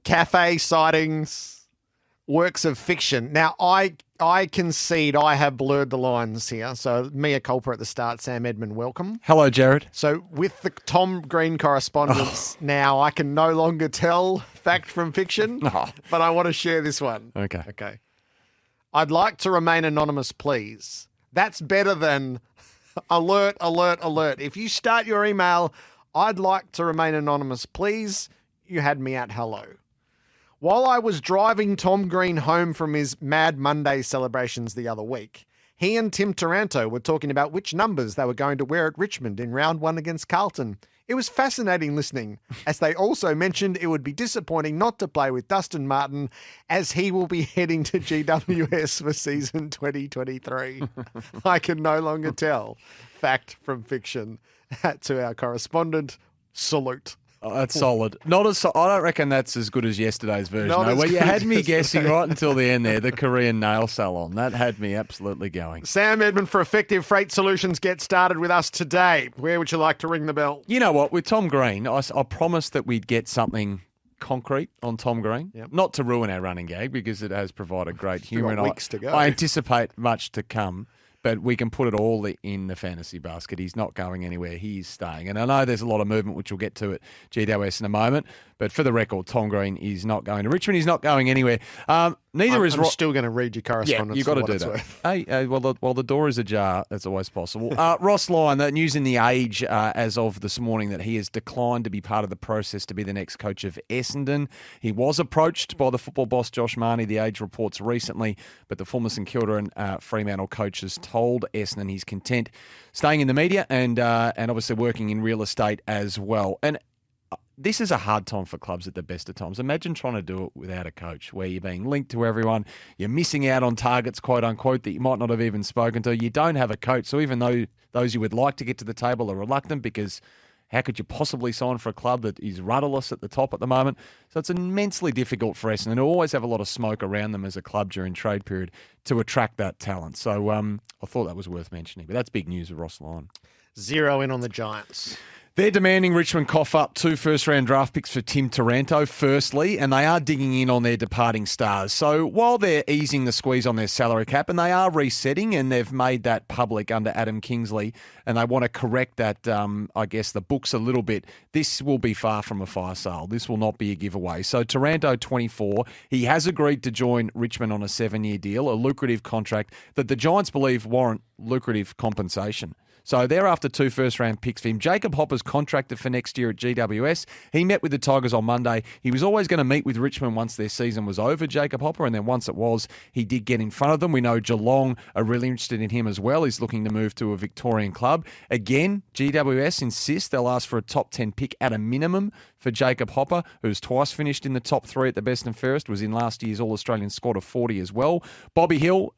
cafe sightings, works of fiction. Now, I concede I have blurred the lines here. So, mea culpa at the start. Sam Edmund, welcome. Hello, Jared. So, with the Tom Green correspondence now, I can no longer tell fact from fiction, but I want to share this one. Okay. I'd like to remain anonymous, please. That's better than alert, alert, alert. If you start your email, I'd like to remain anonymous, please, you had me at hello. While I was driving Tom Green home from his Mad Monday celebrations the other week, he and Tim Taranto were talking about which numbers they were going to wear at Richmond in round 1 against Carlton. It was fascinating listening, as they also mentioned it would be disappointing not to play with Dustin Martin, as he will be heading to GWS for season 2023. I can no longer tell. Fact from fiction. To our correspondent, salute. Oh, that's solid. I don't reckon that's as good as yesterday's version, though, where you had me guessing right until the end there, the Korean nail salon. That had me absolutely going. Sam Edmund for Effective Freight Solutions gets started with us today. Where would you like to ring the bell? You know what? With Tom Green, I promised that we'd get something concrete on Tom Green. Yep. Not to ruin our running gag, because it has provided great humour. Got weeks to go. I anticipate much to come. But we can put it all in the fantasy basket. He's not going anywhere. He's staying. And I know there's a lot of movement, which we'll get to at GWS in a moment. But for the record, Tom Green is not going to Richmond. He's not going anywhere. I'm still going to read your correspondence. Yeah, you've got to do that. Hey, while the door is ajar, that's always possible. Ross Lyon, the news in The Age as of this morning, that he has declined to be part of the process to be the next coach of Essendon. He was approached by the football boss, Josh Marnie, The Age reports recently, but the former St Kilda and Fremantle coaches told Essendon he's content staying in the media and obviously working in real estate as well. And this is a hard time for clubs at the best of times. Imagine trying to do it without a coach, where you're being linked to everyone. You're missing out on targets, quote unquote, that you might not have even spoken to. You don't have a coach. So even though those you would like to get to the table are reluctant, because how could you possibly sign for a club that is rudderless at the top at the moment? So it's immensely difficult for Essendon, who always have a lot of smoke around them as a club during trade period, to attract that talent. So I thought that was worth mentioning. But that's big news with Ross Lyon. 0 in on the Giants. They're demanding Richmond cough up 2 first-round draft picks for Tim Taranto, firstly, and they are digging in on their departing stars. So while they're easing the squeeze on their salary cap, and they are resetting, and they've made that public under Adam Kingsley, and they want to correct that, the books a little bit, this will be far from a fire sale. This will not be a giveaway. So Taranto, 24, he has agreed to join Richmond on a 7-year deal, a lucrative contract that the Giants believe warrant lucrative compensation. So they're after 2 first-round picks for him. Jacob Hopper's contracted for next year at GWS. He met with the Tigers on Monday. He was always going to meet with Richmond once their season was over, Jacob Hopper, and then once it was, he did get in front of them. We know Geelong are really interested in him as well. He's looking to move to a Victorian club. Again, GWS insist they'll ask for a top 10 pick at a minimum for Jacob Hopper, who's twice finished in the top 3 at the best and fairest, was in last year's All-Australian squad of 40 as well. Bobby Hill,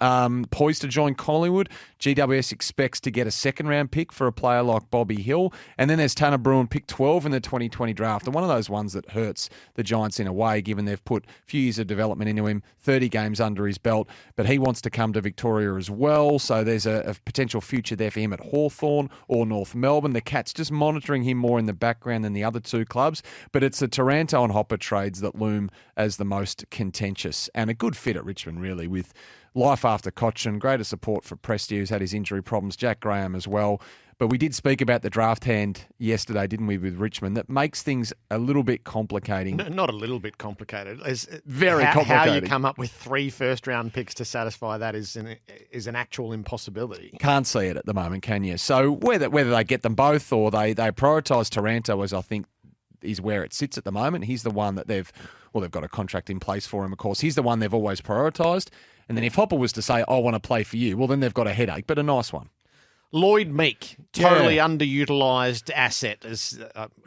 poised to join Collingwood. GWS expects to get a second-round pick for a player like Bobby Hill. And then there's Tanner Bruin, pick 12 in the 2020 draft, and one of those ones that hurts the Giants in a way, given they've put a few years of development into him, 30 games under his belt, but he wants to come to Victoria as well, so there's a potential future there for him at Hawthorn or North Melbourne. The Cats just monitoring him more in the background than the other 2 clubs, but it's the Taranto and Hopper trades that loom as the most contentious, and a good fit at Richmond, really, with life after Cochrane, greater support for Presti, who's had his injury problems, Jack Graham as well. But we did speak about the draft hand yesterday, didn't we, with Richmond? That makes things a little bit complicating. No, not a little bit complicated. It's very complicated. How you come up with 3 first-round picks to satisfy that is an actual impossibility. Can't see it at the moment, can you? So whether they get them both or they prioritise Taranto, as I think is where it sits at the moment. He's the one that they've got a contract in place for him, of course. He's the one they've always prioritised. And then if Hopper was to say, I want to play for you, well, then they've got a headache, but a nice one. Lloyd Meek, totally underutilised asset. As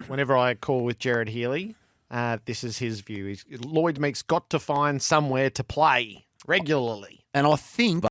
whenever I call with Jared Healy, this is his view. Lloyd Meek's got to find somewhere to play regularly. And I think